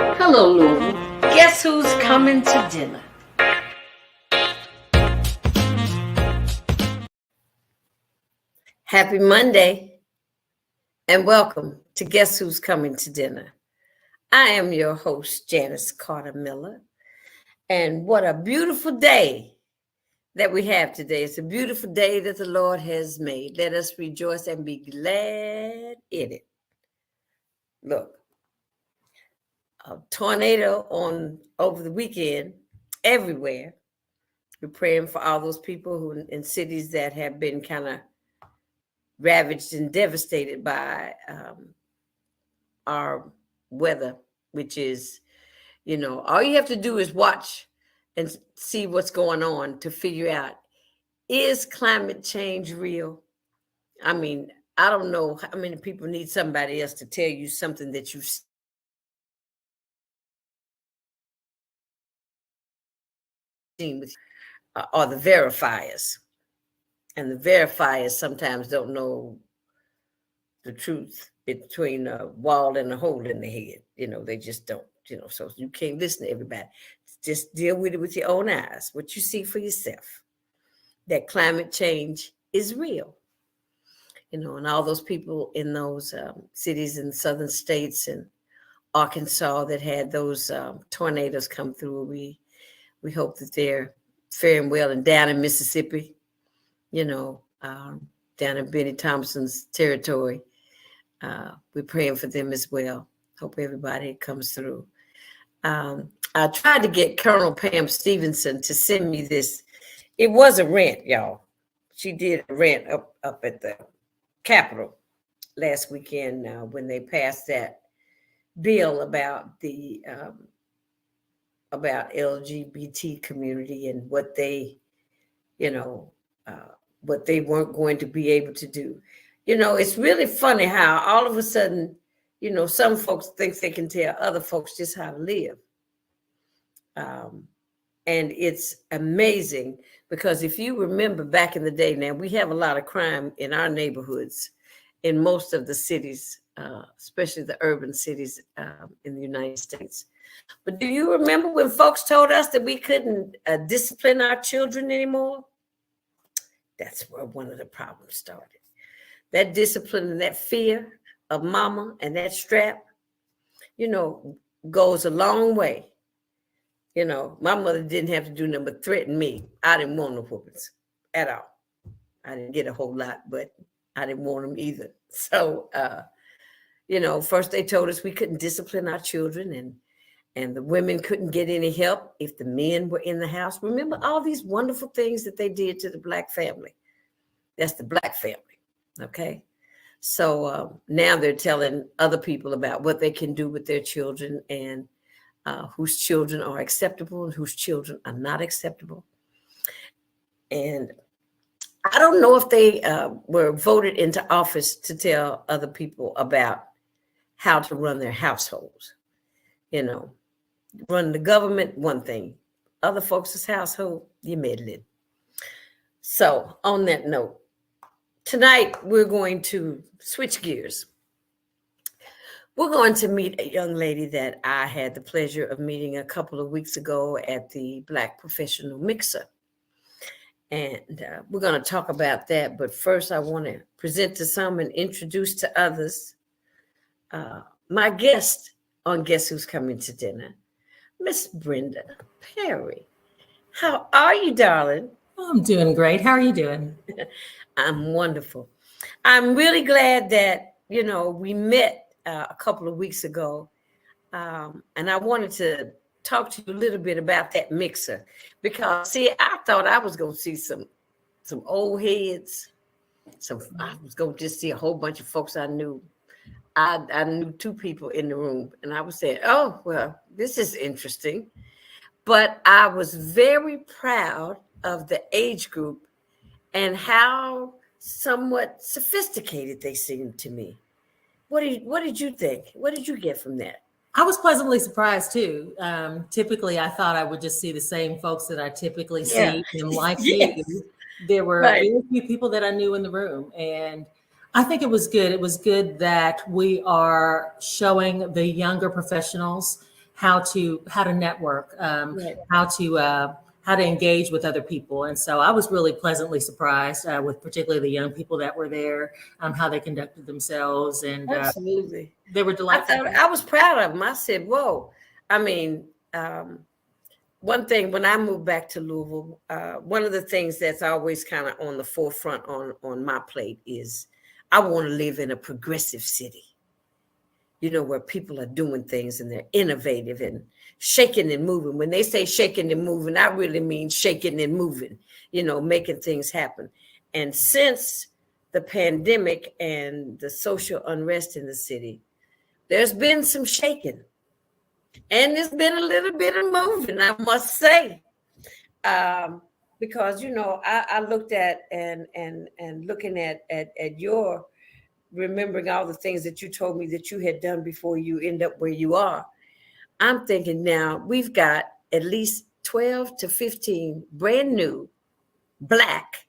Hello, Louisville. Guess who's coming to dinner? Happy Monday and welcome to Guess Who's Coming to Dinner. I am your host, Janice Carter Miller. And what a beautiful day that we have today. It's a beautiful day that the Lord has made. Let us rejoice and be glad in it. Look, a tornado over the weekend everywhere. We're praying for all those people who in cities that have been kind of ravaged and devastated by our weather, which is, all you have to do is watch and see what's going on to figure out, is climate change real? I mean, I don't know how many people need somebody else to tell you something that you've seen with, or the verifiers. And the verifiers sometimes don't know the truth between a wall and a hole in the head. They just don't, so you can't listen to everybody. Just deal with it with your own eyes, what you see for yourself, that climate change is real. And all those people in those cities in southern states and Arkansas that had those tornadoes come through, we hope that they're faring well. And down in Mississippi, down in Benny Thompson's territory, we're praying for them as well. Hope everybody comes through. I tried to get Colonel Pam Stevenson to send me this. It was a rant, y'all. She did a rant up at the Capitol last weekend when they passed that bill about the about LGBT community and what they, what they weren't going to be able to do. It's really funny how all of a sudden, some folks think they can tell other folks just how to live. And it's amazing because if you remember back in the day, now we have a lot of crime in our neighborhoods in most of the cities, especially the urban cities in the United States. But do you remember when folks told us that we couldn't discipline our children anymore? That's where one of the problems started. That discipline and that fear of mama and that strap, goes a long way. My mother didn't have to do nothing but threaten me. I didn't want no whoopings at all. I didn't get a whole lot, but I didn't want them either. So, first they told us we couldn't discipline our children and the women couldn't get any help if the men were in the house. Remember all these wonderful things that they did to the Black family. That's the Black family, okay? So now they're telling other people about what they can do with their children and whose children are acceptable and whose children are not acceptable. And I don't know if they were voted into office to tell other people about how to run their households. Run the government, one thing. Other folks' household, you're meddling. So on that note, tonight we're going to switch gears. We're going to meet a young lady that I had the pleasure of meeting a couple of weeks ago at the Black Professional Mixer. And we're going to talk about that. But first, I want to present to some and introduce to others my guest on Guess Who's Coming to Dinner, Miss Brenda Perry. How are you, darling? I'm doing great. How are you doing? I'm wonderful. I'm really glad that, we met a couple of weeks ago. And I wanted to talk to you a little bit about that mixer because, see, I thought I was going to see some old heads. I was going to just see a whole bunch of folks I knew. I knew two people in the room, and I was saying, oh, well, this is interesting. But I was very proud of the age group and how somewhat sophisticated they seemed to me. What did you think? What did you get from that? I was pleasantly surprised too. Typically, I thought I would just see the same folks that I typically see and like you. There were very few people that I knew in the room, and I think it was good. It was good that we are showing the younger professionals how to network, Right. how to engage with other people. And so I was really pleasantly surprised with particularly the young people that were there, how they conducted themselves, and Absolutely. they were I delightful. thought I was proud of them. I said, whoa. I mean, one thing when I moved back to Louisville, one of the things that's always kind of on the forefront on my plate is I want to live in a progressive city, where people are doing things and they're innovative and shaking and moving. When they say shaking and moving, I really mean shaking and moving, making things happen. And since the pandemic and the social unrest in the city, there's been some shaking. And there's been a little bit of moving, I must say. Because I looked at and looking at your remembering all the things that you told me that you had done before you end up where you are. I'm thinking now we've got at least 12 to 15 brand new Black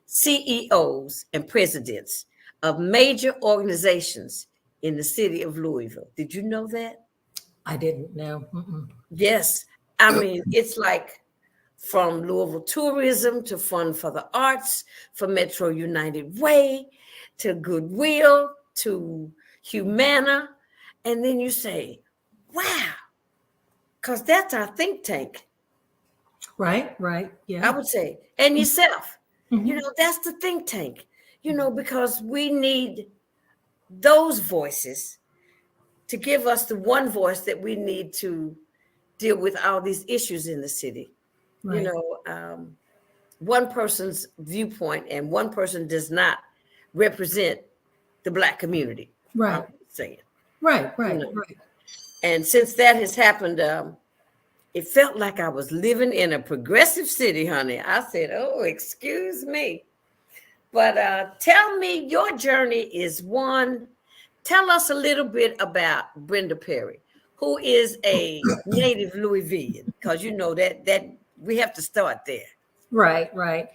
CEOs and presidents of major organizations in the city of Louisville. Did you know that? I didn't know. Mm-mm. Yes. I mean, it's like from Louisville Tourism to Fund for the Arts, for Metro United Way, to Goodwill, to Humana. And then you say, wow, because that's our think tank. Right. Yeah. I would say. And yourself, Mm-hmm. that's the think tank, because we need those voices to give us the one voice that we need to deal with all these issues in the city. Right. One person's viewpoint and one person does not represent the Black community. Right. I'm saying. Right. And since that has happened, it felt like I was living in a progressive city, honey. I said, oh, excuse me. But tell me, your journey is one. Tell us a little bit about Brenda Perry, who is a native Louisvillian, because that we have to start there. Right.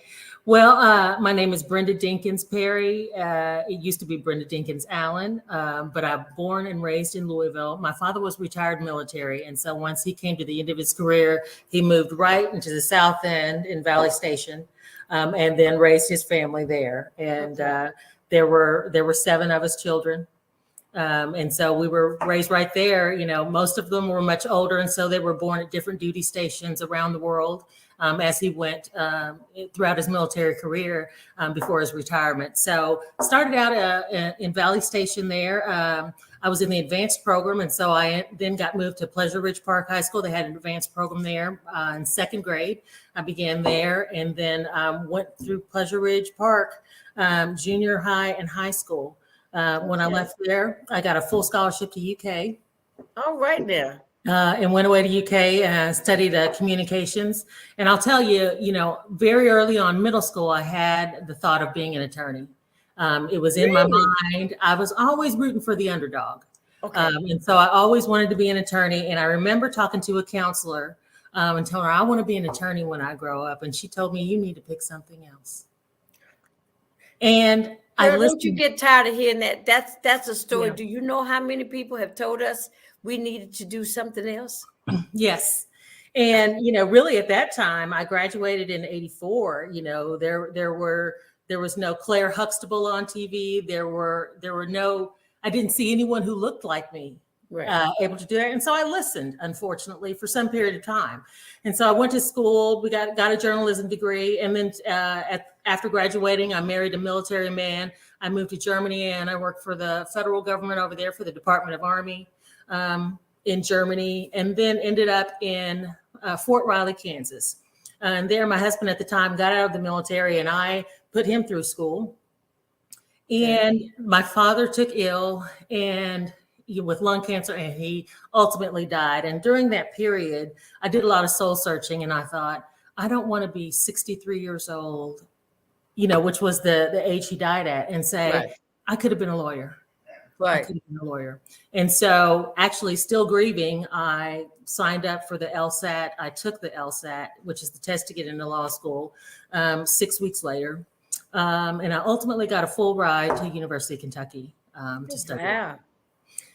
Well, my name is Brenda Dinkins Perry. It used to be Brenda Dinkins Allen, but I'm born and raised in Louisville. My father was retired military, and so once he came to the end of his career, he moved right into the South End in Valley Station, and then raised his family there. And there were 7 of us children. And so we were raised right there. Most of them were much older, and so they were born at different duty stations around the world as he went throughout his military career before his retirement. So started out in Valley Station there. I was in the advanced program, and so I then got moved to Pleasure Ridge Park High School. They had an advanced program there in 2nd grade. I began there, and then went through Pleasure Ridge Park junior high and high school. When I left there, I got a full scholarship to UK. All right now. And went away to UK, studied communications. And I'll tell you, very early on middle school, I had the thought of being an attorney. It was in my mind. I was always rooting for the underdog. Okay. And so I always wanted to be an attorney. And I remember talking to a counselor and telling her, I want to be an attorney when I grow up. And she told me, you need to pick something else. And don't you get tired of hearing that? That's a story. Yeah. Do you know how many people have told us we needed to do something else? Yes. And, really at that time, I graduated in 84. There was no Claire Huxtable on TV. There were no, I didn't see anyone who looked like me. Right. Able to do that. And so I listened, unfortunately, for some period of time. And so I went to school, we got a journalism degree. And then after graduating, I married a military man. I moved to Germany and I worked for the federal government over there for the Department of Army in Germany, and then ended up in Fort Riley, Kansas. And there, my husband at the time got out of the military and I put him through school. And my father took ill and with lung cancer, and he ultimately died. And during that period, I did a lot of soul searching, and I thought, I don't want to be 63 years old, which was the age he died at, and say, I could have been a lawyer. Right. I could have been a lawyer. And so actually still grieving, I signed up for the LSAT. I took the LSAT, which is the test to get into law school, 6 weeks later. And I ultimately got a full ride to University of Kentucky to study. Wow.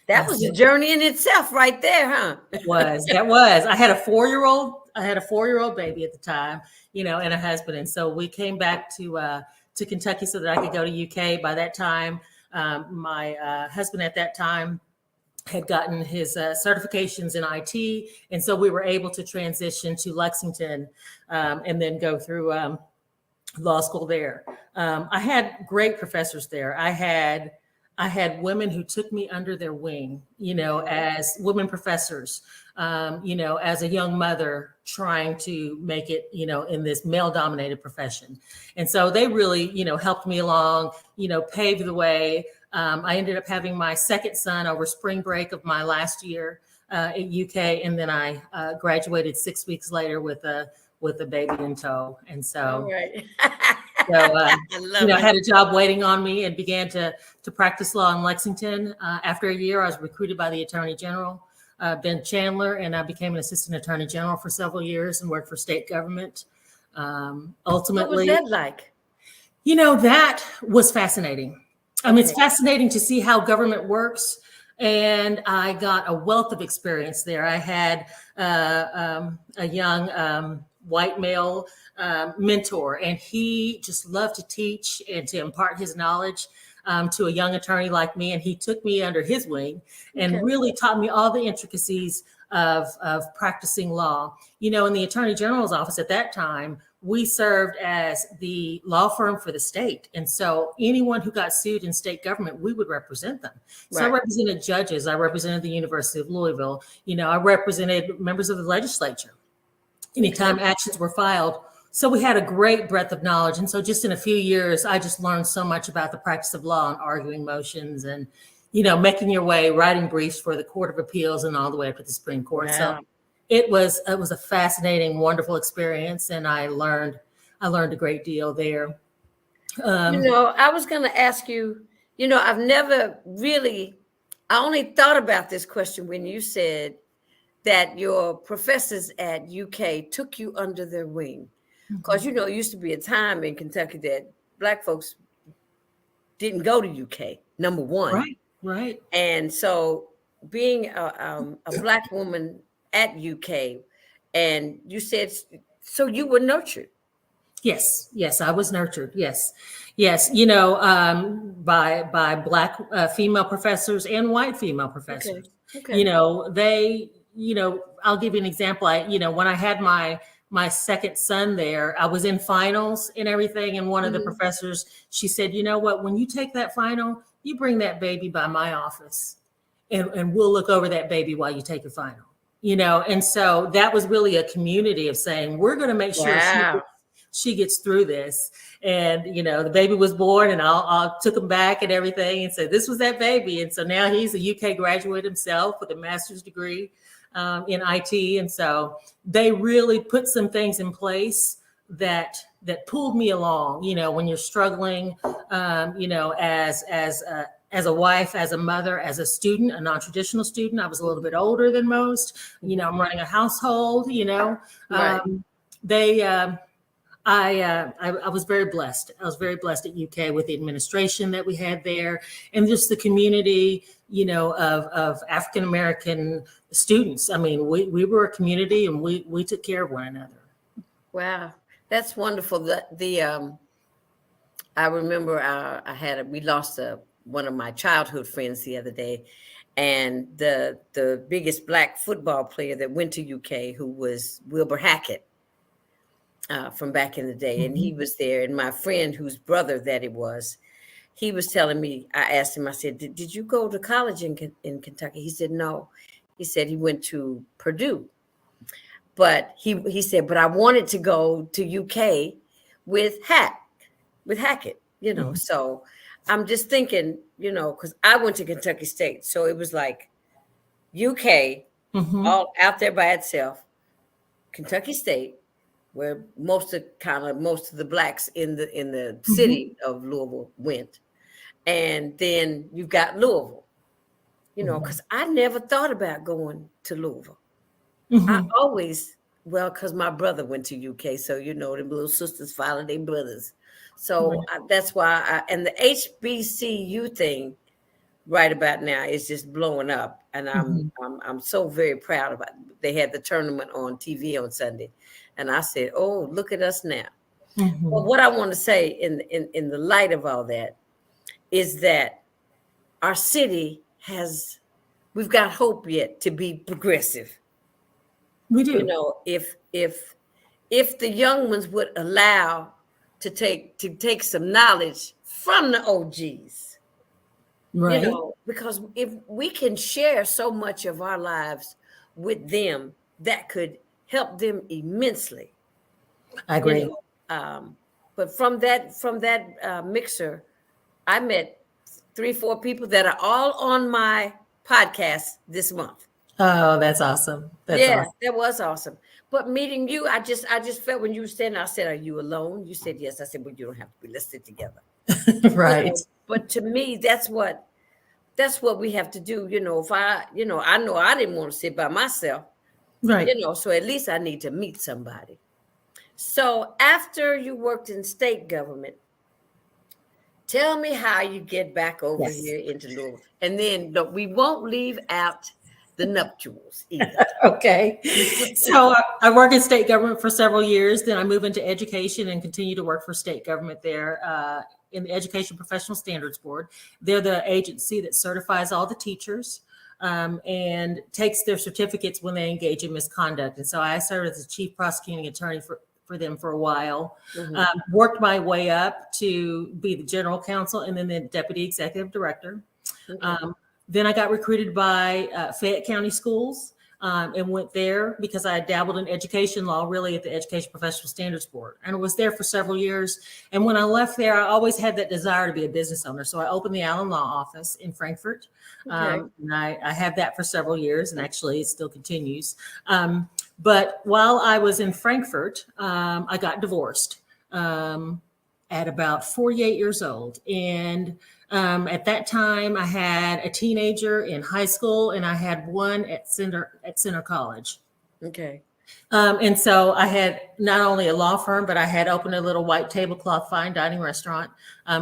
That was a journey in itself right there, huh? That was. I had a 4-year-old. I had a 4-year-old baby at the time, and a husband. And so we came back to Kentucky so that I could go to UK. By that time, my husband at that time had gotten his certifications in IT. And so we were able to transition to Lexington and then go through law school there. I had great professors there. I had women who took me under their wing, as women professors, as a young mother trying to make it, in this male dominated profession. And so they really, helped me along, paved the way. I ended up having my second son over spring break of my last year at UK. And then I graduated 6 weeks later with a baby in tow. And so, I had a job waiting on me and began to practice law in Lexington. After a year, I was recruited by the Attorney General, Ben Chandler, and I became an assistant attorney general for several years and worked for state government. Ultimately, what was that like? That was fascinating. It's fascinating to see how government works. And I got a wealth of experience there. I had a young white male mentor, and he just loved to teach and to impart his knowledge to a young attorney like me. And he took me under his wing and really taught me all the intricacies of practicing law. In the Attorney General's office at that time, we served as the law firm for the state. And so anyone who got sued in state government, we would represent them. So I represented judges. I represented the University of Louisville. I represented members of the legislature anytime actions were filed. So we had a great breadth of knowledge. And so just in a few years, I just learned so much about the practice of law and arguing motions and, making your way, writing briefs for the Court of Appeals and all the way up to the Supreme Court. Wow. So it was a fascinating, wonderful experience. And I learned a great deal there. I was going to ask you, I've never really, I only thought about this question when you said that your professors at UK took you under their wing. Because, it used to be a time in Kentucky that Black folks didn't go to UK, number one. Right. And so being a Black woman at UK, and you said, so you were nurtured. Yes, I was nurtured. Yes. By Black female professors and white female professors. Okay. I'll give you an example. When I had my second son there, I was in finals and everything. And one of the professors, she said, you know what, when you take that final, you bring that baby by my office and we'll look over that baby while you take your final, And so that was really a community of saying, we're going to make sure she gets through this. And, the baby was born and I took him back and everything and said, this was that baby. And so now he's a UK graduate himself with a master's degree in IT. And so they really put some things in place that pulled me along, when you're struggling, as a wife, as a mother, as a student, a non-traditional student. I was a little bit older than most, I'm running a household, I was very blessed. I was very blessed at UK with the administration that we had there and just the community, of African-American students. We were a community and we took care of one another. Wow. That's wonderful. I remember we lost one of my childhood friends the other day, and the biggest Black football player that went to UK, who was Wilbur Hackett, from back in the day. And he was there. And my friend, whose brother that it was, he was telling me, I asked him, I said, did you go to college in Kentucky? He said, no. He said he went to Purdue. But he said, but I wanted to go to UK with Hackett, So I'm just thinking, because I went to Kentucky State. So it was like UK, all out there by itself, Kentucky State, where most of the Blacks in the city of Louisville went. And then you've got Louisville, because I never thought about going to Louisville. I always, because my brother went to UK. So, the little sisters follow their brothers. So that's why and the HBCU thing right about now is just blowing up, and Mhm. I'm so very proud about it. They had the tournament on TV on Sunday, and I said, "Oh, look at us now." But Mhm. what I want to say in the light of all that is that our city we've got hope yet to be progressive. We You do. know, if the young ones would allow to take some knowledge from the OGs, Right. because if we can share so much of our lives with them, that could help them immensely. I You agree. know, but from that mixer, I met 3, 4 people that are all on my podcast this month. Oh, that's awesome. That's Yeah, awesome. that was awesome. But meeting you, I just felt when you were standing, I said, "Are you alone?" You said yes. I said, "Well, you don't have to be listed together." Right. But to me, that's what we have to do. If I know I didn't want to sit by myself. Right. So at least I need to meet somebody. So after you worked in state government, tell me how you get back over Yes. here into Louisville, and then we won't leave out the nuptials either. Okay. So I worked in state government for several years. Then I moved into education and continue to work for state government there in the Education Professional Standards Board. They're the agency that certifies all the teachers and takes their certificates when they engage in misconduct. And so I served as the chief prosecuting attorney for them for a while, worked my way up to be the general counsel and then the deputy executive director. Okay. Then I got recruited by Fayette County Schools and went there because I dabbled in education law, really at the Education Professional Standards Board, and was there for several years. And when I left there, I always had that desire to be a business owner. So I opened the Allen Law Office in Frankfurt. Okay. And I had that for several years, and actually it still continues. But while I was in Frankfurt, I got divorced at about 48 years old. And at that time, I had a teenager in high school, and I had one at Center College. Okay. And so I had not only a law firm, but I had opened a little white tablecloth fine dining restaurant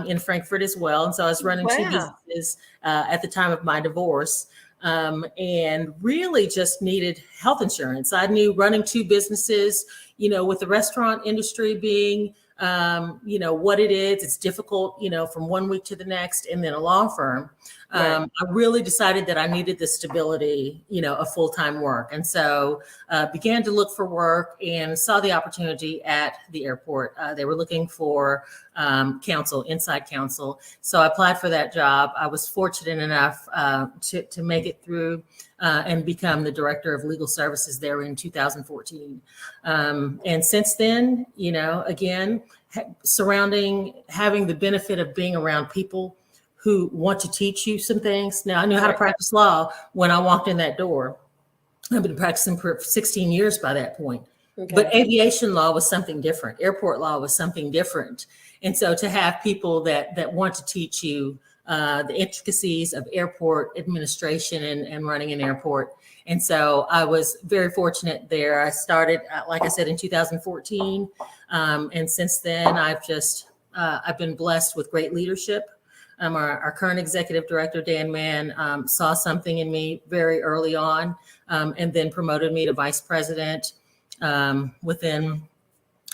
in Frankfurt as well. And so I was running two Wow. businesses at the time of my divorce. And really just needed health insurance. I knew running two businesses, with the restaurant industry being, what it is, it's difficult, from one week to the next, and then a law firm. Right. I really decided that I needed the stability, of full-time work. And so began to look for work and saw the opportunity at the airport. They were looking for inside counsel. So I applied for that job. I was fortunate enough to make it through and become the director of legal services there in 2014. And since then, again, having the benefit of being around people who want to teach you some things. Now, I knew how to practice law when I walked in that door. I've been practicing for 16 years by that point. Okay. But aviation law was something different. Airport law was something different. And so to have people that want to teach you the intricacies of airport administration and running an airport. And so I was very fortunate there. I started, like I said, in 2014. And since then, I've been blessed with great leadership. Our current executive director, Dan Mann, saw something in me very early on and then promoted me to vice president within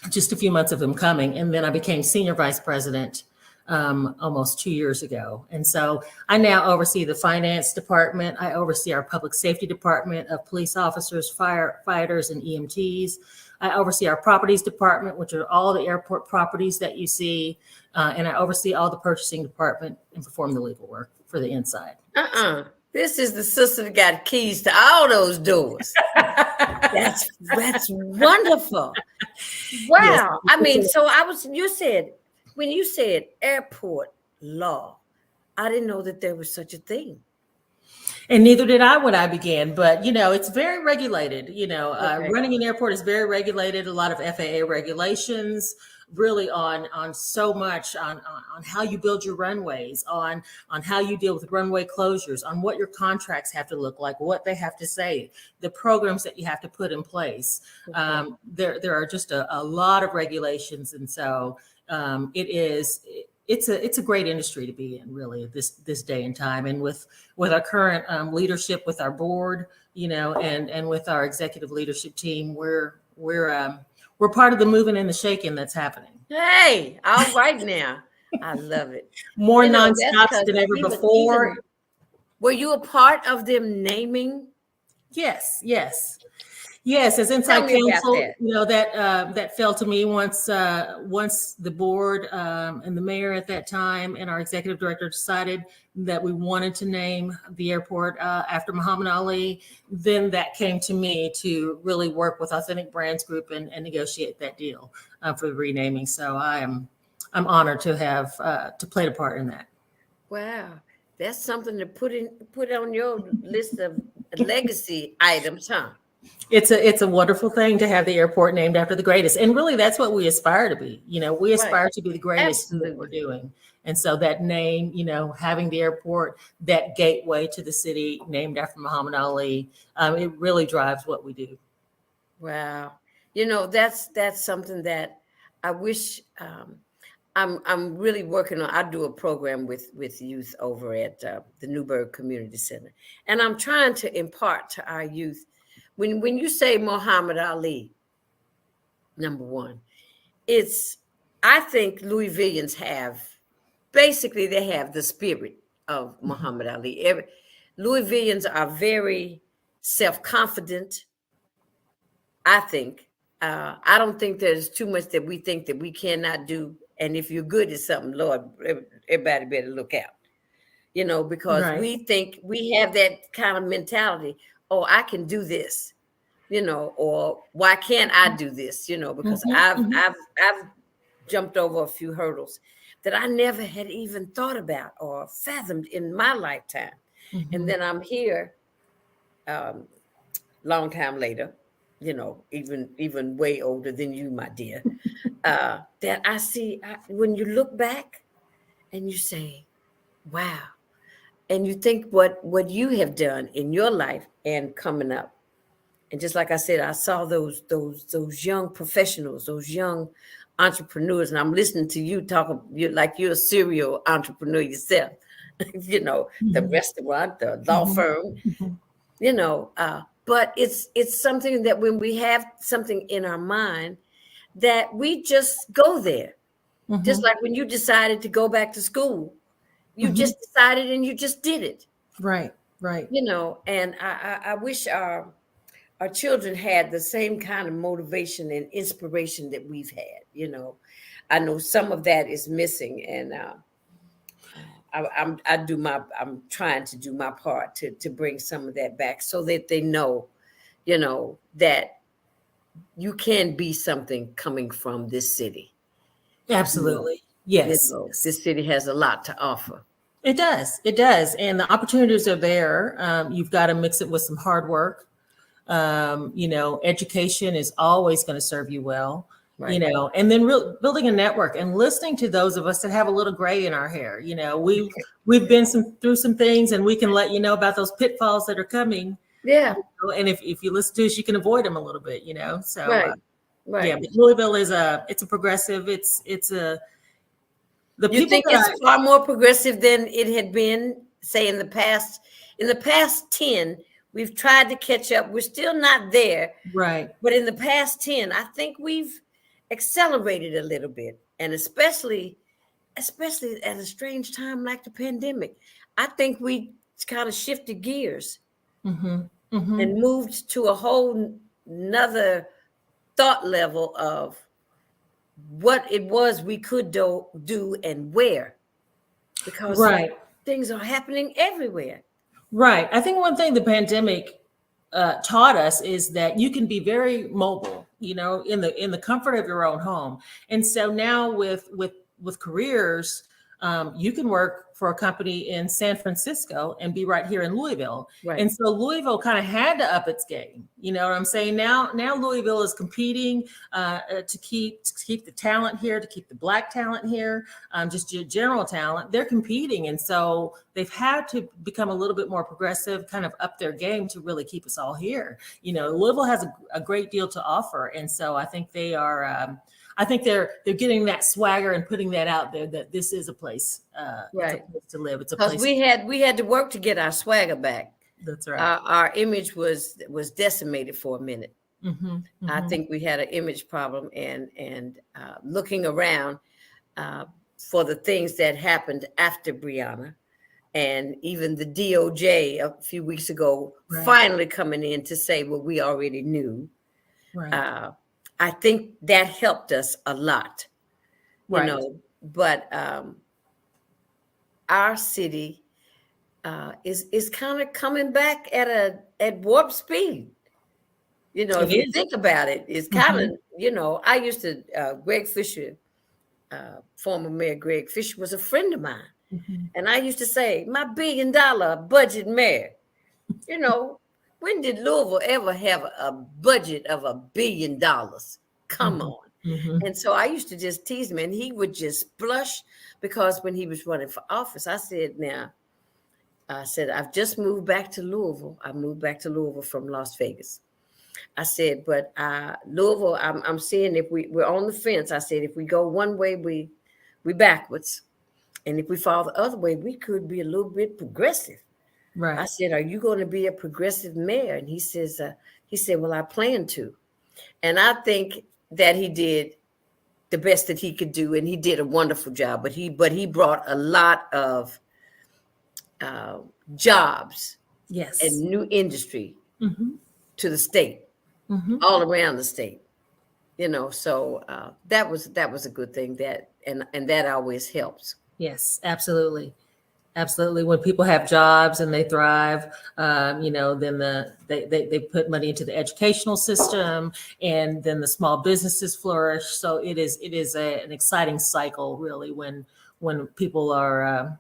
just a few months of him coming. And then I became senior vice president almost 2 years ago. And so I now oversee the finance department. I oversee our public safety department of police officers, firefighters, and EMTs. I oversee our properties department, which are all the airport properties that you see. And I oversee all the purchasing department and perform the legal work for the inside. This is the sister that got keys to all those doors. That's wonderful. Wow. Yes. I mean, so when you said airport law, I didn't know that there was such a thing. And neither did I when I began, but it's very regulated. Okay. Running an airport is very regulated. A lot of FAA regulations, really on so much on how you build your runways, on how you deal with runway closures, on what your contracts have to look like, what they have to say, the programs that you have to put in place. There are just a lot of regulations, and so it it's a great industry to be in, really, at this day and time. And with our current leadership, with our board, and with our executive leadership team, we're part of the moving and the shaking that's happening. Hey, all right now. I love it. More nonstops than ever before. Were you a part of them naming? Yes. As inside counsel, that fell to me once the board and the mayor at that time and our executive director decided that we wanted to name the airport after Muhammad Ali. Then that came to me to really work with Authentic Brands Group and negotiate that deal for the renaming. So I'm honored to have to play a part in that. Wow, that's something to put on your list of legacy items, huh? It's a wonderful thing to have the airport named after the greatest. And really, that's what we aspire to be. We aspire to be the greatest in what we're doing. And so that name, having the airport, that gateway to the city named after Muhammad Ali, it really drives what we do. Wow. That's something that I wish I'm really working on. I do a program with youth over at the Newburgh Community Center. And I'm trying to impart to our youth, when you say Muhammad Ali, number one, I think Louisvillians have the spirit of Muhammad Ali. Louisvillians are very self-confident, I think. I don't think there's too much that we think that we cannot do. And if you're good at something, Lord, everybody better look out, because right. We think we have that kind of mentality. Oh, I can do this, or why can't I do this, because I've jumped over a few hurdles that I never had even thought about or fathomed in my lifetime. And then I'm here long time later, even way older than you, my dear, that I see when you look back and you say, wow, and you think what you have done in your life and coming up. And just like I said, I saw those young professionals, those young entrepreneurs, and I'm listening to you talk like you're a serial entrepreneur yourself, the restaurant, the law firm, but it's something that when we have something in our mind that we just go there. Just like when you decided to go back to school, you just decided and you just did it. Right. And I wish our children had the same kind of motivation and inspiration that we've had. I know some of that is missing, and I'm trying to do my part to bring some of that back so that they know, that you can be something coming from this city. Absolutely. Yes. This city has a lot to offer. It does. And the opportunities are there. You've got to mix it with some hard work. Education is always going to serve you well, right. And then building a network and listening to those of us that have a little gray in our hair. We've been through some things, and we can let you know about those pitfalls that are coming. Yeah. And if you listen to us, you can avoid them a little bit, so right. Yeah, but Louisville it's a progressive. You think it's far more progressive than it had been, say, in the past 10. We've tried to catch up. We're still not there. Right. But in the past 10, I think we've accelerated a little bit. And especially at a strange time like the pandemic, I think we kind of shifted gears and moved to a whole nother thought level of what it was we could do and where. Because things are happening everywhere. Right. I think one thing the pandemic taught us is that you can be very mobile, in the comfort of your own home. And so now with careers, you can work for a company in San Francisco and be right here in Louisville. Right. And so Louisville kind of had to up its game. You know what I'm saying? Now Louisville is competing to keep the talent here, to keep the Black talent here, just your general talent. They're competing. And so they've had to become a little bit more progressive, kind of up their game to really keep us all here. Louisville has a great deal to offer. And so I think they are, I think they're getting that swagger and putting that out there that this is a place, it's a place to live. It's a place. Because we had to work to get our swagger back. That's right. Our image was decimated for a minute. I think we had an image problem, and looking around for the things that happened after Breonna, and even the DOJ a few weeks ago finally coming in to say what we already knew. Right. I think that helped us a lot, you know. But our city is kind of coming back at warp speed. You know, if you think about it, it's kind of, you know, I used to, Greg Fisher, former Mayor Greg Fisher was a friend of mine. And I used to say, my $1 billion budget mayor. You know, when did Louisville ever have a budget of $1 billion? Come on. And so I used to just tease him, and he would just blush, because when he was running for office, I said, I've just moved back to Louisville. I moved back to Louisville from Las Vegas. I said, but Louisville, I'm seeing if we're on the fence. I said, if we go one way, we backwards. And if we fall the other way, we could be a little bit progressive. Right. I said, are you going to be a progressive mayor? And he said, well, I plan to. And I think that he did the best that he could do. And he did a wonderful job. But he brought a lot of jobs and new industry to the state, all around the state. You know, so that was a good thing, that and that always helps. Yes, absolutely. Absolutely. When people have jobs and they thrive, you know, then they put money into the educational system, and then the small businesses flourish. So it is an exciting cycle, really, when people are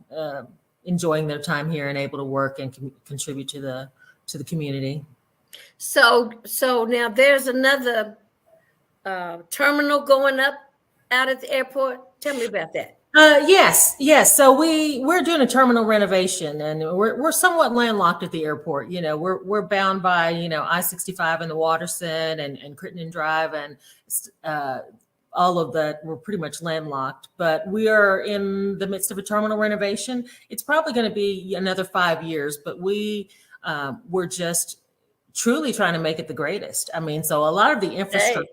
enjoying their time here and able to work and contribute to the community. So now there's another terminal going up out at the airport. Tell me about that. Yes. So we're doing a terminal renovation, and we're somewhat landlocked at the airport. You know, we're bound by, you know, I-65 and the Watterson and Crittenden Drive, and all of that. We're pretty much landlocked, but we are in the midst of a terminal renovation. It's probably going to be another 5 years, but we're just truly trying to make it the greatest. I mean, so a lot of the infrastructure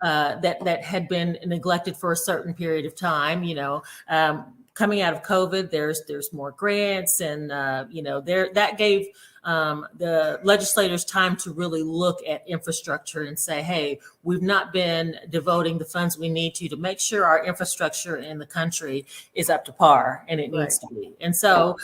that had been neglected for a certain period of time, you know, coming out of COVID, there's more grants, and you know, that gave the legislators time to really look at infrastructure and say, hey, we've not been devoting the funds we need to make sure our infrastructure in the country is up to par, and it needs to be. And so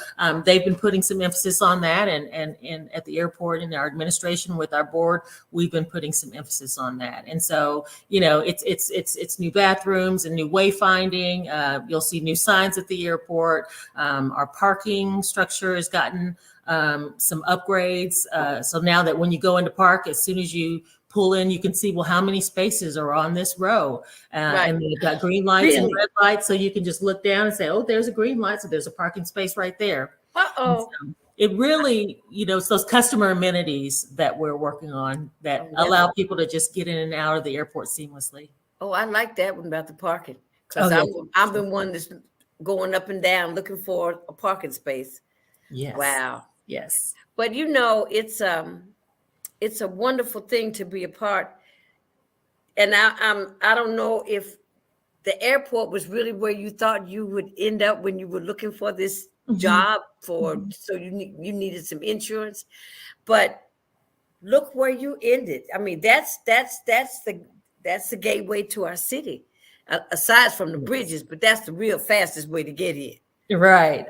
they've been putting some emphasis on that, and at the airport, in our administration with our board, we've been putting some emphasis on that. And so, you know, it's new bathrooms and new wayfinding. You'll see new signs at the airport. Our parking structure has gotten some upgrades. So now that when you go into park, as soon as you pull in, you can see, well, how many spaces are on this row? And they've got green lights and red lights. So you can just look down and say, oh, there's a green light. So there's a parking space right there. So it really, you know, it's those customer amenities that we're working on that allow people to just get in and out of the airport seamlessly. Oh, I like that one about the parking. Because I'm the one that's going up and down looking for a parking space. Yes. Wow. Yes. But you know, it's a wonderful thing to be a part. And I don't know if the airport was really where you thought you would end up when you were looking for this job so you needed some insurance, but look where you ended. I mean, that's the gateway to our city, aside from the bridges, but that's the real fastest way to get here. Right.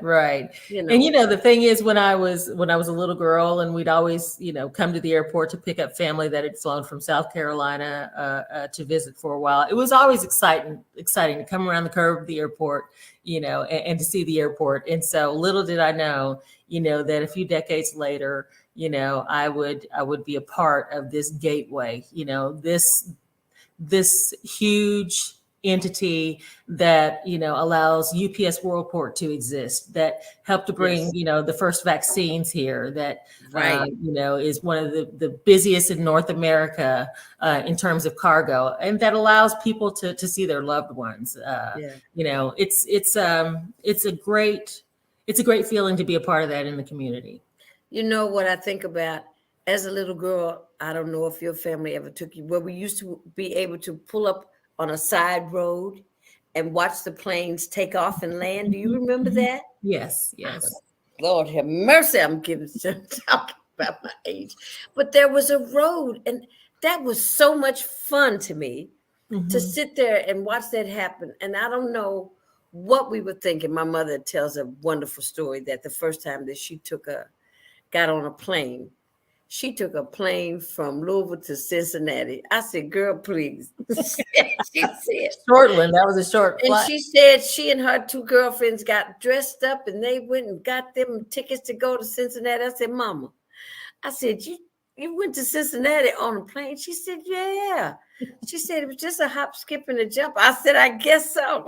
You know. And, you know, the thing is, when I was a little girl, and we'd always, you know, come to the airport to pick up family that had flown from South Carolina to visit for a while. It was always exciting to come around the curve of the airport, you know, and to see the airport. And so little did I know, you know, that a few decades later, you know, I would be a part of this gateway, you know, this huge entity that, allows UPS Worldport to exist, that helped to bring, the first vaccines here, that, Right. is one of the busiest in North America in terms of cargo, and that allows people to see their loved ones. It's a great feeling to be a part of that in the community. You know what I think about as a little girl? I don't know if your family ever took you, where we used to be able to pull up on a side road and watch the planes take off and land. Do you remember that? Yes. Lord have mercy, I'm talking about my age. But there was a road, and that was so much fun to me to sit there and watch that happen. And I don't know what we were thinking. My mother tells a wonderful story that the first time that she got on a plane, she took a plane from Louisville to Cincinnati. I said, girl, please. She said, Shortland, that was a short flight. And she said she and her two girlfriends got dressed up and they went and got them tickets to go to Cincinnati. I said, Mama, I said, you went to Cincinnati on a plane? She said, yeah. She said, it was just a hop, skip, and a jump. I said, I guess so.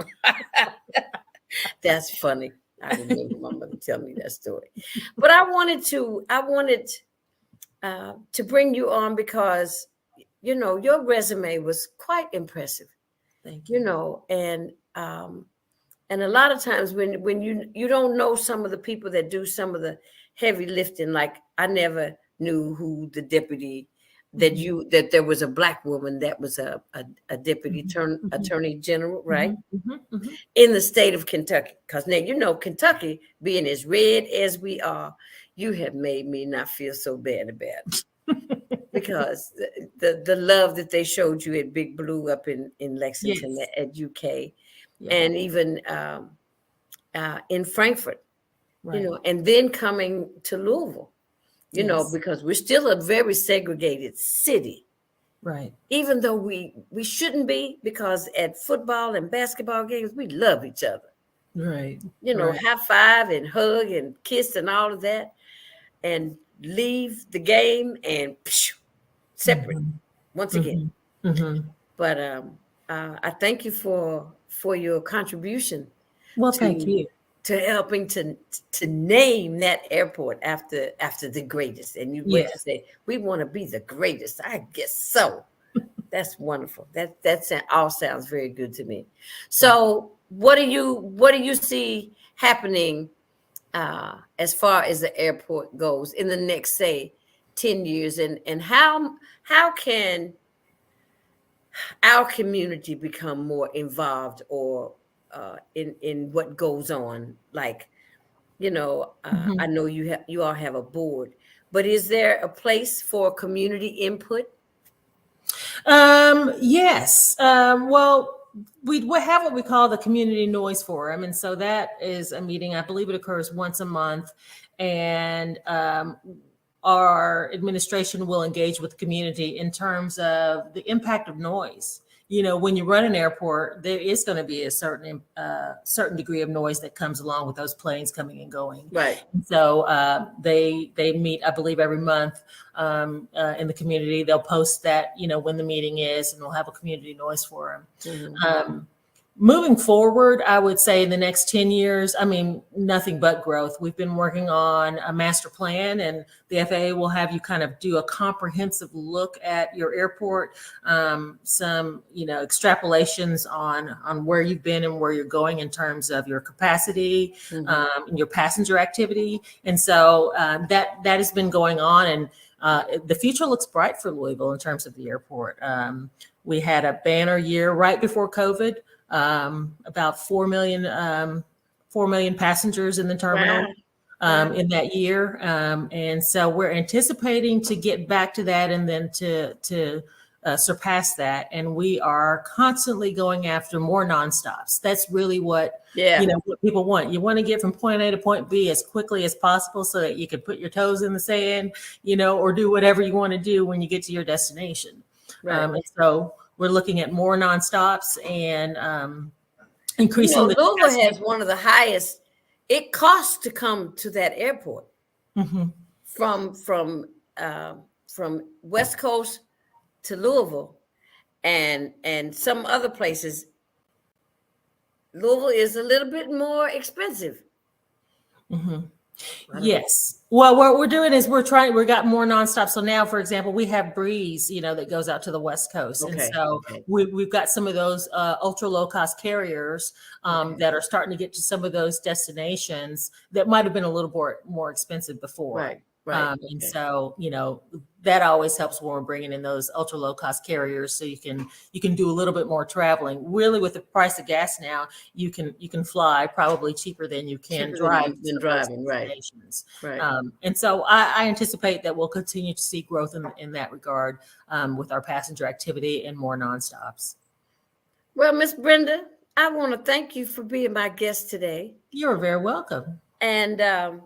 That's funny. I remember my mother telling me that story. But I wanted to bring you on because, your resume was quite impressive. Thank you. And a lot of times when you don't know some of the people that do some of the heavy lifting, like I never knew who the deputy that there was a Black woman that was a deputy attorney general, right? In the state of Kentucky. Because now, Kentucky, being as red as we are, you have made me not feel so bad about it. Because the love that they showed you at Big Blue up in Lexington, yes, at UK, and even in Frankfurt, right, and then coming to Louisville, because we're still a very segregated city. Right. Even though we shouldn't be, because at football and basketball games, we love each other. Right. High five and hug and kiss and all of that, and leave the game and separate once again. But I thank you for your contribution. Well, thank you. To helping to name that airport after the greatest. And you went to say, we want to be the greatest. I guess so. That's wonderful. That all sounds very good to me. So what do you see happening as far as the airport goes in the next, say, 10 years? And how can our community become more involved or in what goes on? Like, I know you all have a board, but is there a place for community input? Yes. Well, we have what we call the Community Noise Forum. And so that is a meeting, I believe it occurs once a month. And our administration will engage with the community in terms of the impact of noise. When you run an airport, there is going to be a certain degree of noise that comes along with those planes coming and going. Right. And so they meet, I believe, every month in the community. They'll post that, when the meeting is, and we'll have a community noise forum. Moving forward, I would say in the next 10 years, nothing but growth. We've been working on a master plan, and the FAA will have you kind of do a comprehensive look at your airport, some, extrapolations on where you've been and where you're going in terms of your capacity, and your passenger activity. And so that has been going on, and the future looks bright for Louisville in terms of the airport. We had a banner year right before COVID. About 4 million passengers in the terminal. Wow. In that year. And so we're anticipating to get back to that and then to surpass that. And we are constantly going after more nonstops. That's really what, what people want. You want to get from point A to point B as quickly as possible so that you can put your toes in the sand, or do whatever you want to do when you get to your destination. Right. And so we're looking at more nonstops and increasing. Louisville has one of the highest. It costs to come to that airport from West Coast to Louisville, and some other places. Louisville is a little bit more expensive. Mm-hmm. Yes. Well, what we're doing is we got more nonstop. So now, for example, we have Breeze, that goes out to the West Coast. Okay, and so okay. we've got some of those ultra low cost carriers that are starting to get to some of those destinations that might have been a little more expensive before. Right. Right. And so, that always helps when we're bringing in those ultra low cost carriers. So you can do a little bit more traveling. Really, with the price of gas now, you can fly probably cheaper than you can drive. Than driving, right? Right. And so I anticipate that we'll continue to see growth in that regard with our passenger activity and more nonstops. Well, Miss Brenda, I want to thank you for being my guest today. You're very welcome. And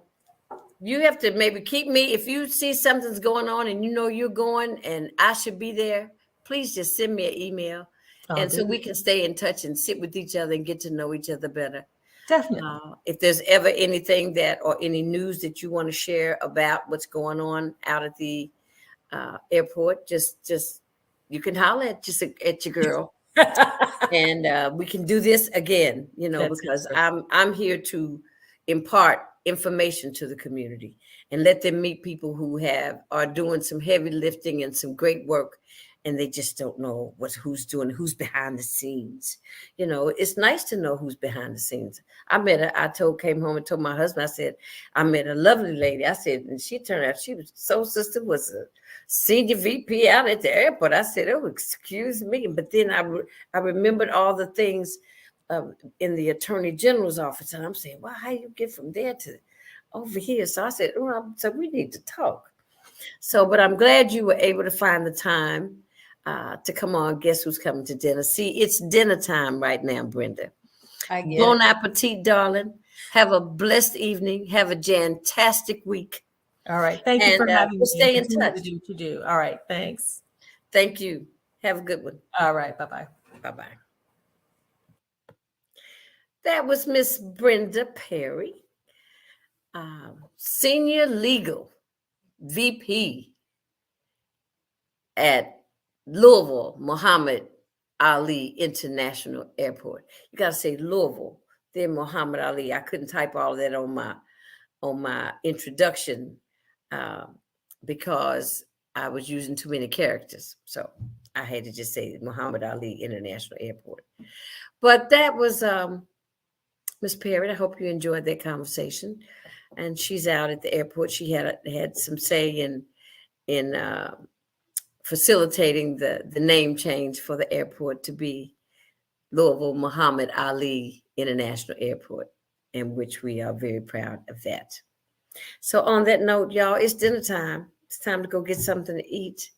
you have to maybe keep me, if you see something's going on and you're going and I should be there, please just send me an email. So we can stay in touch and sit with each other and get to know each other better. Definitely. If there's ever anything or any news that you want to share about what's going on out at the airport, just you can holler at your girl. And we can do this again, because I'm here to impart information to the community and let them meet people who are doing some heavy lifting and some great work, and they just don't know who's behind the scenes. It's nice to know who's behind the scenes. Came home and told my husband, I said, I met a lovely lady. I said, and she turned out, she was sister was a senior VP out at the airport. I said, oh, excuse me. But then I remembered all the things in the Attorney General's office. And I'm saying, well, how you get from there to over here? So I said, so we need to talk. But I'm glad you were able to find the time to come on. Guess who's coming to dinner? See, it's dinner time right now, Brenda. Bon appetit, darling. Have a blessed evening. Have a jantastic week. All right. Thank you for having me. Stay in touch. To do what you do. All right. Thanks. Thank you. Have a good one. All right. Bye-bye. Bye-bye. That was Miss Brenda Perry, Senior Legal VP at Louisville Muhammad Ali International Airport. You got to say Louisville, then Muhammad Ali. I couldn't type all of that on my introduction because I was using too many characters. So I had to just say Muhammad Ali International Airport. But that was Miss Perry. I hope you enjoyed that conversation. And she's out at the airport. She had some say in facilitating the name change for the airport to be Louisville Muhammad Ali International Airport, in which we are very proud of that. So on that note, y'all, it's dinner time. It's time to go get something to eat.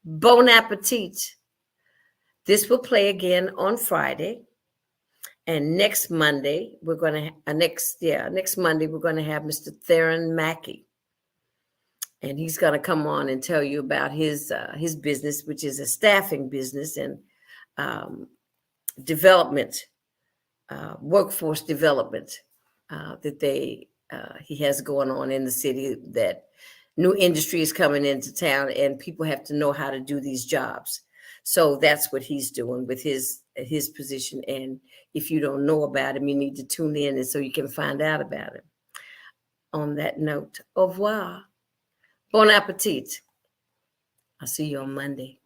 Bon appetit. This will play again on Friday. And next Monday, we're going to next Monday, we're going to have Mr. Theron Mackey. And he's going to come on and tell you about his business, which is a staffing business and development, workforce development that he has going on in the city, that new industry is coming into town and people have to know how to do these jobs. So that's what he's doing with his position. And if you don't know about him, you need to tune in and so you can find out about him. On that note, au revoir. Bon appetit. I'll see you on Monday.